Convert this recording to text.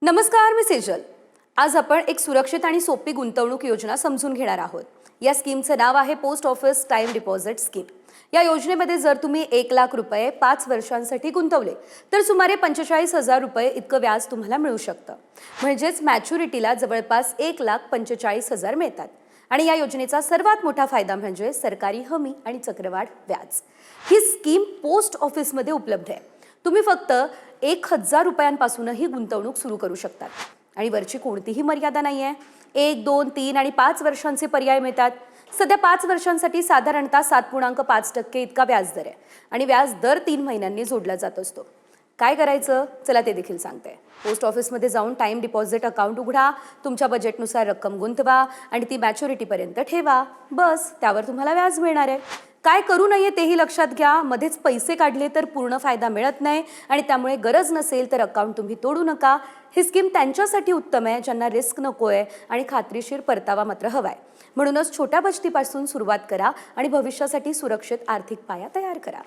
नमस्कार, मी सेजल। आज आपण एक सुरक्षित आणि सोपी गुंतवणूक योजना समजून घेणार आहोत। या स्कीमचं नाव आहे post office time deposit scheme. या योजनेमध्ये जर तुम्ही 1 लाख रुपये 5 वर्षांसाठी गुंतवले तर सुमारे 45,000 रुपये इतकं व्याज तुम्हाला मिळू शकतं। म्हणजेच मॅच्युरिटीला जवळपास 1,45,000 मिळतात। आणि या योजनेचा सर्वात मोठा फायदा म्हणजे सरकारी हमी आणि चक्रवाढ व्याज। ही स्कीम पोस्ट ऑफिसमध्ये उपलब्ध आहे। तुम्ही फक्त 1,000 रुपयांपासूनही गुंतवणूक सुरू करू शकतात आणि वरची कोणतीही मर्यादा नाहीये। 1, 2, 3 आणि 5 वर्षांचे पर्याय मिळतात। सध्या 5 वर्षांसाठी साधारणतः 7.5% इतका व्याजदर आहे आणि व्याज दर 3 महिन्यांनी जोडला जात असतो। काय करायचं चला ते देखील सांगते। पोस्ट ऑफिसमध्ये जाऊन टाइम डिपॉझिट अकाउंट उघडा, तुमच्या बजेटनुसार रक्कम गुंतवा आणि ती मॅच्युरिटीपर्यंत ठेवा। बस त्यावर तुम्हाला व्याज मिळणार आहे। काय करू नये तेही लक्षात घ्या। मध्येच पैसे काढले तर पूर्ण फायदा मिळत नाही आणि त्यामुळे गरज नसेल तर अकाउंट तुम्ही तोडू नका। ही स्कीम त्यांच्यासाठी उत्तम आहे ज्यांना रिस्क नकोय आणि खात्रीशीर परतावा मात्र हवाय। म्हणूनच छोट्या बचतीपासून सुरुवात करा आणि भविष्यासाठी सुरक्षित आर्थिक पाया तयार करा।